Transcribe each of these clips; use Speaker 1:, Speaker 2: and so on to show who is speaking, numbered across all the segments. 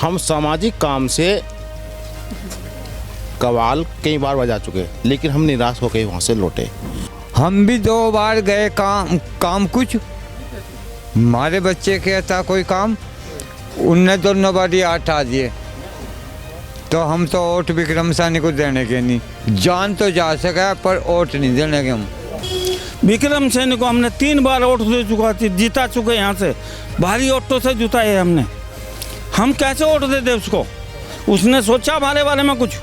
Speaker 1: हम सामाजिक काम से कवाल कई बार बजा चुके, लेकिन हम निराश होकर वहाँ से लौटे।
Speaker 2: हम भी 2 बार गए काम कुछ हमारे बच्चे के था कोई काम, उनने तो नौबारी हटा दिए। तो हम तो वोट विक्रम सैनी को देने के नहीं, जान तो जा सका पर वोट नहीं देने के। हम
Speaker 3: विक्रम सैनी को हमने 3 बार वोट दे चुका थी, जीता चुके यहाँ से, भारी वोटों से जिताए हमने। हम कैसे वोट दे दे उसको? उसने सोचा हमारे बारे में कुछ?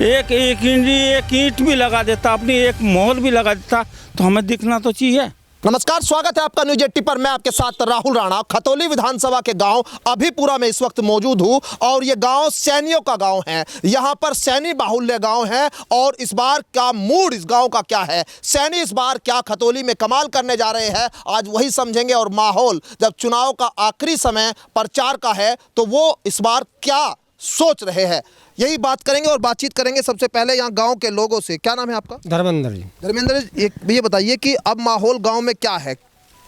Speaker 3: एक ईंट भी लगा देता, अपनी एक मोहर भी लगा देता, तो हमें दिखना तो चाहिए।
Speaker 4: नमस्कार, स्वागत है आपका न्यूज 80 पर। मैं आपके साथ राहुल राणा खतौली विधानसभा के गांव अभिपुरा में इस वक्त मौजूद हूं और ये गांव सैनियों का गांव है। यहां पर सैनी बाहुल्य गांव है और इस बार का मूड इस गांव का क्या है, सैनी इस बार क्या खतौली में कमाल करने जा रहे हैं, आज वही समझेंगे। और माहौल जब चुनाव का आखिरी समय प्रचार का है तो वो इस बार क्या सोच रहे हैं, यही बात करेंगे और बातचीत करेंगे। सबसे पहले यहाँ गांव के लोगों से, क्या नाम है आपका?
Speaker 5: धर्मेंद्र जी।
Speaker 4: धर्मेंद्र जी, ये बताइए कि अब माहौल गांव में क्या है,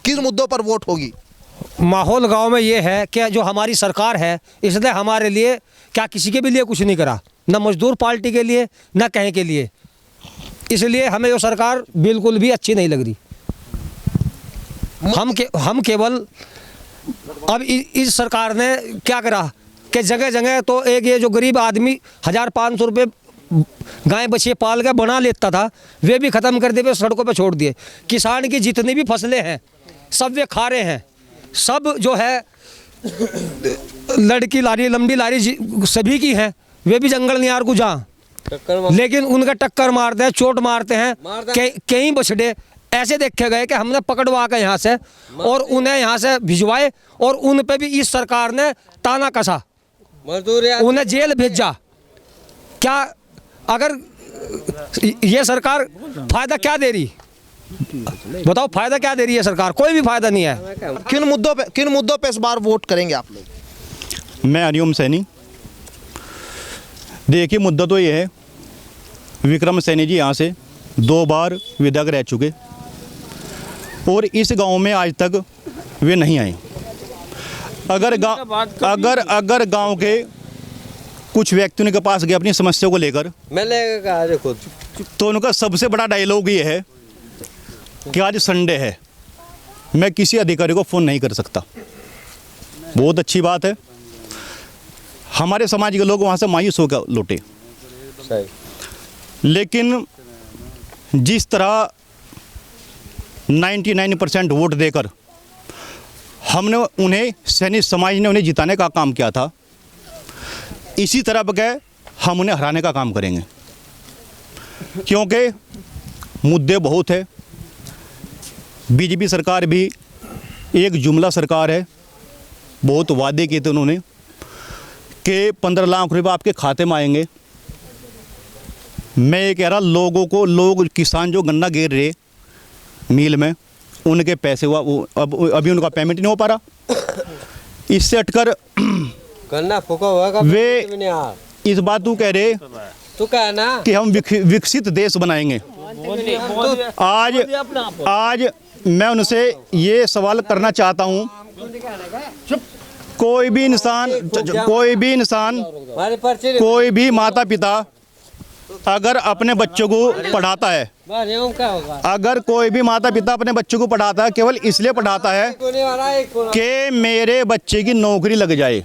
Speaker 4: किस मुद्दों पर वोट होगी?
Speaker 5: माहौल गांव में ये है कि जो हमारी सरकार है इसने हमारे लिए क्या किसी के भी लिए कुछ नहीं करा, न मजदूर पार्टी के लिए न कहीं के लिए, इसलिए हमें वो सरकार बिल्कुल भी अच्छी नहीं लग रही। हम केवल अब इस सरकार ने क्या करा कि जगह जगह तो एक ये जो गरीब आदमी 1500 रुपये गाय बछिए पाल के बना लेता था, वे भी ख़त्म कर दिए, सड़कों पे छोड़ दिए। किसान की जितनी भी फसलें हैं सब वे खा रहे हैं, सब जो है लड़की लारी लंबी लारी सभी की हैं, वे भी जंगल नियार को जा, लेकिन उनका टक्कर मारते हैं, चोट मारते हैं। कई बछड़े ऐसे देखे गए कि हमने पकड़वा के यहाँ से और उन्हें यहाँ से भिजवाए और उन पे भी इस सरकार ने ताना कसा, उन्हें जेल भेजा। क्या अगर ये सरकार फायदा क्या दे रही, बताओ फायदा क्या दे रही है सरकार? कोई भी फायदा नहीं है।
Speaker 4: किन मुद्दों पे इस बार वोट करेंगे आप लोग?
Speaker 6: मैं हरिओम सैनी। देखिए, मुद्दा तो ये है, विक्रम सैनी जी यहाँ से 2 बार विधायक रह चुके और इस गांव में आज तक वे नहीं आए। अगर गांव के कुछ व्यक्तियों के पास गए अपनी समस्या को लेकर, तो उनका सबसे बड़ा डायलॉग ये है कि आज संडे है, मैं किसी अधिकारी को फ़ोन नहीं कर सकता। बहुत अच्छी बात है, हमारे समाज के लोग वहाँ से मायूस होकर लौटे। लेकिन जिस तरह 99% वोट देकर हमने उन्हें, सैनिक समाज ने उन्हें जिताने का काम किया था, इसी तरह बगैर हम उन्हें हराने का काम करेंगे। क्योंकि मुद्दे बहुत है। बीजेपी सरकार भी एक जुमला सरकार है, बहुत वादे किए थे उन्होंने कि 15 लाख रुपये आपके खाते में आएंगे। मैं ये कह रहा, लोगों को, लोग किसान जो गन्ना गिर रहे मिल में, उनके पैसे हुआ वो अभी उनका पेमेंट नहीं हो पा रहा। इससे हटकर
Speaker 7: गन्ना फूका हुआ
Speaker 6: वे इस बात तू कह रहे
Speaker 7: तो क्या ना
Speaker 6: कि हम विकसित देश बनाएंगे। आज मैं उनसे ये सवाल करना चाहता हूँ, कोई भी माता पिता अगर अपने बच्चों को पढ़ाता है, अगर कोई भी माता पिता अपने बच्चों को पढ़ाता है, केवल इसलिए पढ़ाता है कि मेरे बच्चे की नौकरी लग जाए।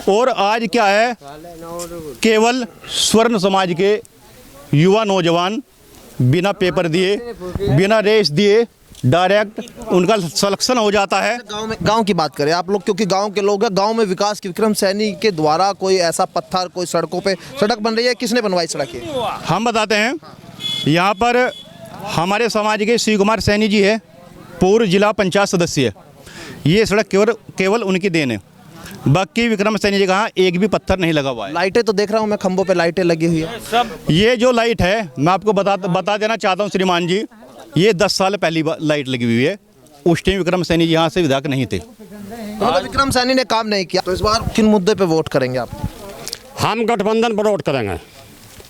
Speaker 6: और आज क्या है, केवल स्वर्ण समाज के युवा नौजवान बिना पेपर दिए, बिना रेस दिए डायरेक्ट उनका सिलेक्शन हो जाता है।
Speaker 4: गांव की बात करें आप लोग, क्योंकि गांव के लोग हैं, गांव में विकास की विक्रम सैनी के द्वारा कोई ऐसा पत्थर, कोई सड़कों पे सड़क बन रही है, किसने बनवाई सड़क?
Speaker 6: हम बताते हैं, यहाँ पर हमारे समाज के श्री कुमार सैनी जी है, पूर्व जिला पंचायत सदस्य। ये सड़क केवल उनकी देन है, बाकी विक्रम सैनी जी कहाँ एक भी पत्थर नहीं लगा हुआ है।
Speaker 4: लाइटें तो देख रहा हूँ मैं, खंभों पे लाइटें लगी हुई है सब।
Speaker 6: ये जो लाइट है मैं आपको बता देना चाहता हूँ श्रीमान जी, ये 10 साल पहली लाइट लगी हुई है। उस टाइम विक्रम सैनी जी यहाँ से विधायक नहीं थे।
Speaker 4: तो विक्रम सैनी ने काम नहीं किया, तो इस बार किन मुद्दे पे वोट करेंगे आप?
Speaker 8: हम गठबंधन पर वोट करेंगे।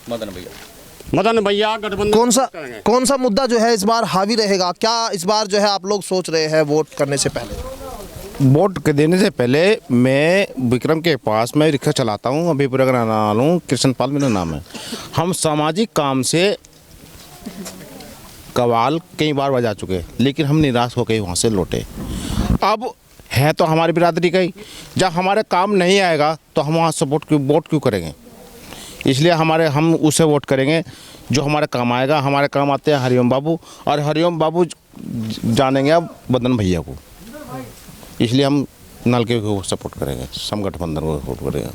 Speaker 8: मदन भैया गठबंधन।
Speaker 4: कौन सा मुद्दा जो है इस बार हावी रहेगा? क्या इस बार जो है आप लोग सोच रहे हैं वोट करने से पहले?
Speaker 1: वोट के देने से पहले मैं विक्रम के पास मैं रिक्शा चलाता हूँ, अभी पूरा नाम हूँ, कृष्णपाल मेरा नाम है। हम सामाजिक काम से कवाल कई बार बजा चुके, लेकिन हम निराश होकर वहाँ से लौटे। अब है तो हमारी बिरादरी का ही, जब हमारे काम नहीं आएगा तो हम वहाँ सपोर्ट वोट क्यों करेंगे। इसलिए हम उसे वोट करेंगे जो हमारे काम आएगा। हमारे काम आते हैं हरिओम बाबू, और हरिओम बाबू जानेंगे अब बदन भैया को, इसलिए हम नलके को सपोर्ट करेंगे, समगठबंधन को सपोर्ट करेंगे।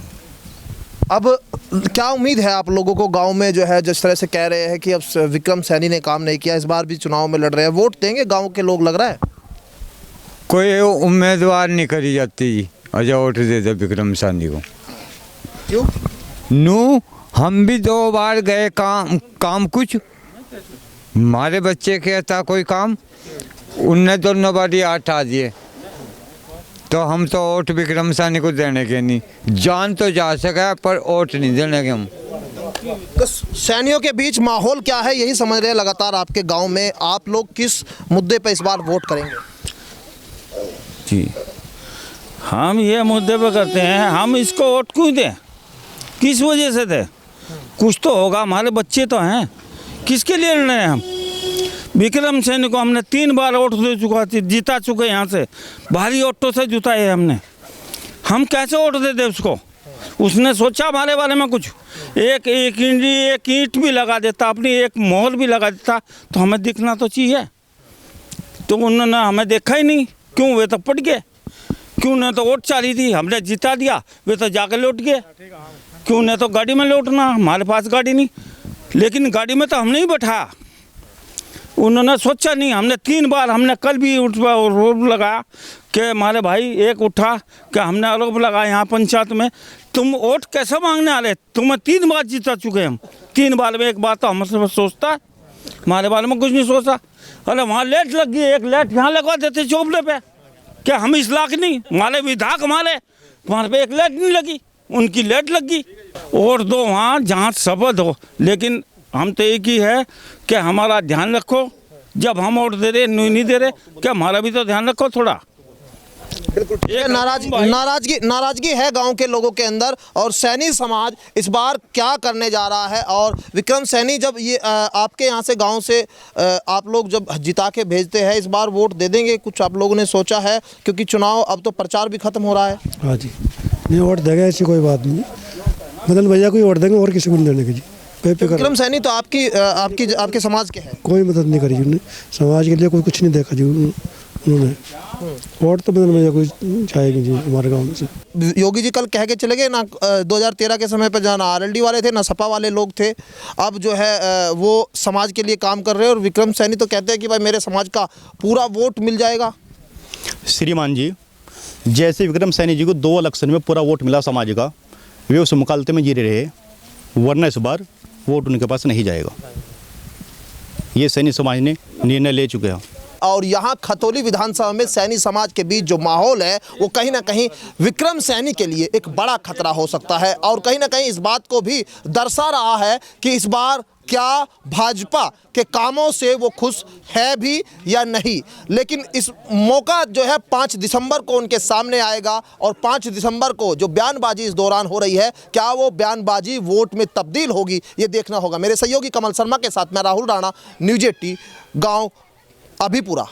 Speaker 4: अब क्या उम्मीद है आप लोगों को गांव में, जो है जिस तरह से कह रहे हैं कि अब विक्रम सैनी ने काम नहीं किया, इस बार भी चुनाव में लड़ रहे हैं, वोट देंगे गांव के लोग, लग रहा है?
Speaker 2: कोई उम्मीदवार नहीं करी जाती जी, अजय वोट दे दे विक्रम सैनी को।
Speaker 4: क्यों?
Speaker 2: नू हम भी 2 बार गए, काम कुछ हमारे बच्चे के था कोई काम, उनने दोनों बारी हटा दिए, तो हम तो वोट विक्रम सैनी को देने के नहीं, जान तो जा सका पर वोट नहीं देने के हम।
Speaker 4: तो सैनियों के बीच माहौल क्या है यही समझ रहे हैं लगातार आपके गांव में। आप लोग किस मुद्दे पर इस बार वोट करेंगे?
Speaker 3: जी, हम ये मुद्दे पे करते हैं, हम इसको वोट क्यों दें, किस वजह से दें? कुछ तो होगा, हमारे बच्चे तो हैं, किसके लिए लड़ रहे हैं हम? विक्रम सैनी को हमने 3 बार वोट दे चुका, जीता चुके, यहाँ से भारी वोटों से जिताए हमने। हम कैसे वोट दे दे उसको? उसने सोचा हमारे बारे में कुछ? एक ईंट भी लगा देता, अपनी एक मोहर भी लगा देता, तो हमें दिखना तो चाहिए। तो उन्होंने हमें देखा ही नहीं, क्यों? वे तो पट गए। क्यों? ने तो वोट चाली थी, हमने जिता दिया, वे तो जाके लौट गए। क्यों? ने तो गाड़ी में लौटना, हमारे पास गाड़ी नहीं, लेकिन गाड़ी में तो हमने ही बैठाया, उन्होंने सोचा नहीं। हमने 3 बार, हमने कल भी आरोप लगाया कि हमारे भाई एक उठा कि हमने आरोप लगाया यहाँ पंचायत में, तुम वोट कैसे मांगने आ रहे? तुम्हें 3 बार जीता चुके हम, 3 बार में एक बार तो हमसे सोचता है, हमारे बारे में कुछ नहीं सोचता। अरे वहाँ लेट लग गई, एक लेट यहाँ लगवा देते चौपड़े पे, क्या हम इस लाख नहीं? हमारे विधायक हमारे पे एक लेट नहीं लगी, उनकी लेट लग गई। और दो वहाँ जहाँ शब्द हो, लेकिन हम तो एक ही है कि हमारा ध्यान रखो, जब हम वोट दे रहे नहीं दे रहे, क्या हमारा भी तो ध्यान रखो थोड़ा।
Speaker 4: नाराजगी है गांव के लोगों के अंदर, और सैनी समाज इस बार क्या करने जा रहा है। और विक्रम सैनी जब ये आपके यहाँ से गांव से आप लोग जब जिता के भेजते हैं, इस बार वोट दे देंगे, कुछ आप लोगों ने सोचा है? क्योंकि चुनाव अब तो प्रचार भी खत्म हो रहा है।
Speaker 9: हाँ जी, नहीं वोट देंगे, ऐसी कोई बात नहीं, मदन भैया को ही वोट देंगे और किसी को नहीं देने की जी।
Speaker 4: विक्रम सैनी तो आपके समाज के हैं,
Speaker 9: कोई मदद नहीं करी उन्होंने, समाज के लिए कोई कुछ नहीं देखा जी उन्होंने। वोट तो मदन भैया को चाहेगी जी हमारे गांव में से।
Speaker 4: योगी जी कल कह के चले गए ना, 2013 के समय पर जाना आरएलडी वाले थे ना सपा वाले लोग थे, अब जो है वो समाज के लिए काम कर रहे हैं। और विक्रम सैनी तो कहते हैं कि भाई मेरे समाज का पूरा वोट मिल जाएगा।
Speaker 6: श्रीमान जी, जैसे विक्रम सैनी जी को 2 इलेक्शन में पूरा वोट मिला समाज का, वे उस मुकालते में जीरे रहे, वरना इस बार वोट उनके पास नहीं जाएगा। ये सैनी समाज ने निर्णय ले चुके हैं।
Speaker 4: और यहाँ खतौली विधानसभा में सैनी समाज के बीच जो माहौल है वो कहीं ना कहीं विक्रम सैनी के लिए एक बड़ा खतरा हो सकता है, और कहीं ना कहीं इस बात को भी दर्शा रहा है कि इस बार क्या भाजपा के कामों से वो खुश है भी या नहीं। लेकिन इस मौका जो है 5 दिसंबर को उनके सामने आएगा, और 5 दिसंबर को जो बयानबाजी इस दौरान हो रही है, क्या वो बयानबाजी वोट में तब्दील होगी, ये देखना होगा। मेरे सहयोगी कमल शर्मा के साथ मैं राहुल राणा, न्यूज़ 18 गाँव अभिपुरा।